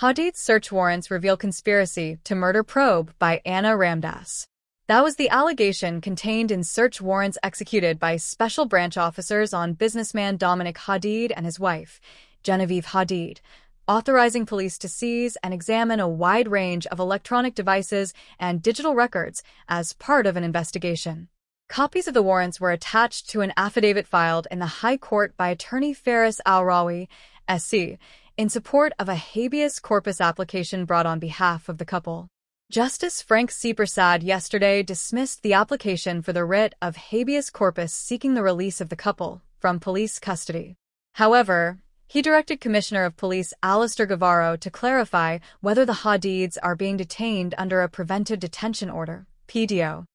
Hadeed's search warrants reveal conspiracy to murder probe by Anna Ramdas. That was the allegation contained in search warrants executed by special branch officers on businessman Dominic Hadeed and his wife, Genevieve Hadeed, authorizing police to seize and examine a wide range of electronic devices and digital records as part of an investigation. Copies of the warrants were attached to an affidavit filed in the High Court by attorney Faris Al-Rawi, SC, in support of a habeas corpus application brought on behalf of the couple. Justice Frank C. Prasad yesterday dismissed the application for the writ of habeas corpus seeking the release of the couple from police custody. However, he directed Commissioner of Police Alistair Guevara to clarify whether the Hadeeds are being detained under a preventive detention order, PDO.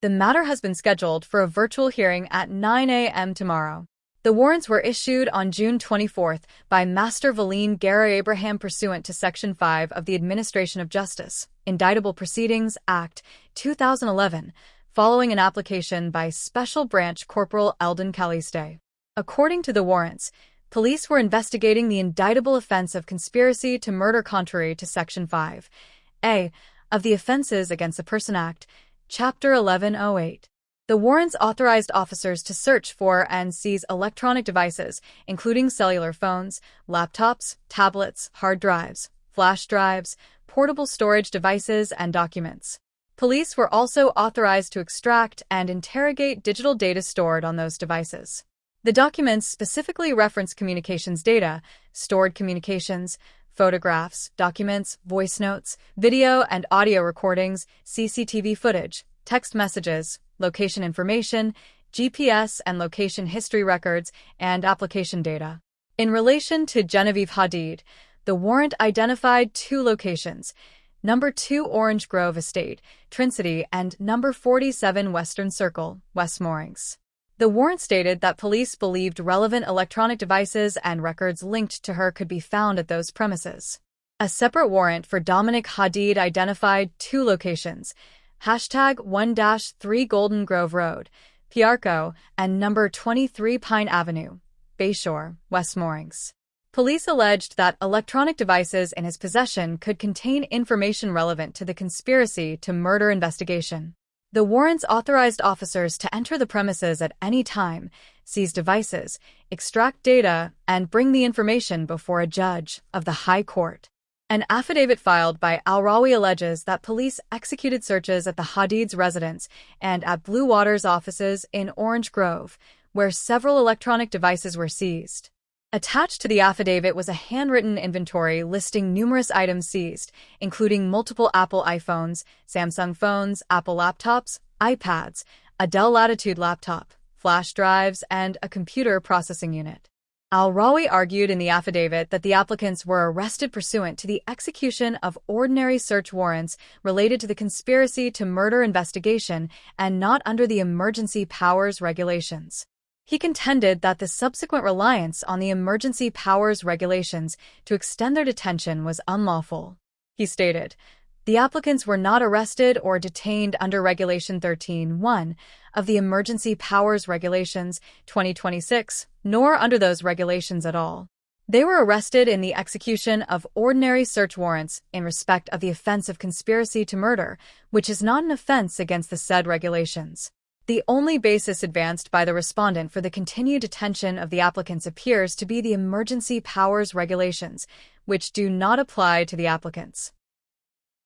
The matter has been scheduled for a virtual hearing at 9 a.m. tomorrow. The warrants were issued on June 24 by Master Valeen Gara Abraham pursuant to Section 5 of the Administration of Justice, Indictable Proceedings Act, 2011, following an application by Special Branch Corporal Eldon Caliste. According to the warrants, police were investigating the indictable offense of conspiracy to murder contrary to Section 5A of the Offenses Against the Person Act, Chapter 1108. The warrants authorized officers to search for and seize electronic devices, including cellular phones, laptops, tablets, hard drives, flash drives, portable storage devices, and documents. Police were also authorized to extract and interrogate digital data stored on those devices. The documents specifically reference communications data, stored communications, photographs, documents, voice notes, video and audio recordings, CCTV footage, text messages, location information, GPS and location history records, and application data. In relation to Genevieve Hadeed, the warrant identified two locations, number 2 Orange Grove Estate, Trincity, and number 47 Western Circle, West Moorings. The warrant stated that police believed relevant electronic devices and records linked to her could be found at those premises. A separate warrant for Dominic Hadeed identified two locations, #1-3 Golden Grove Road, Piarco, and number 23 Pine Avenue, Bayshore, West Moorings. Police alleged that electronic devices in his possession could contain information relevant to the conspiracy to murder investigation. The warrants authorized officers to enter the premises at any time, seize devices, extract data, and bring the information before a judge of the High Court. An affidavit filed by Al-Rawi alleges that police executed searches at the Hadeed's residence and at Blue Water's offices in Orange Grove, where several electronic devices were seized. Attached to the affidavit was a handwritten inventory listing numerous items seized, including multiple Apple iPhones, Samsung phones, Apple laptops, iPads, a Dell Latitude laptop, flash drives, and a computer processing unit. Al-Rawi argued in the affidavit that the applicants were arrested pursuant to the execution of ordinary search warrants related to the conspiracy to murder investigation and not under the emergency powers regulations. He contended that the subsequent reliance on the emergency powers regulations to extend their detention was unlawful. He stated, "The applicants were not arrested or detained under Regulation 13(1) of the Emergency Powers Regulations 2026, nor under those regulations at all. They were arrested in the execution of ordinary search warrants in respect of the offense of conspiracy to murder, which is not an offense against the said regulations." The only basis advanced by the respondent for the continued detention of the applicants appears to be the Emergency Powers Regulations, which do not apply to the applicants.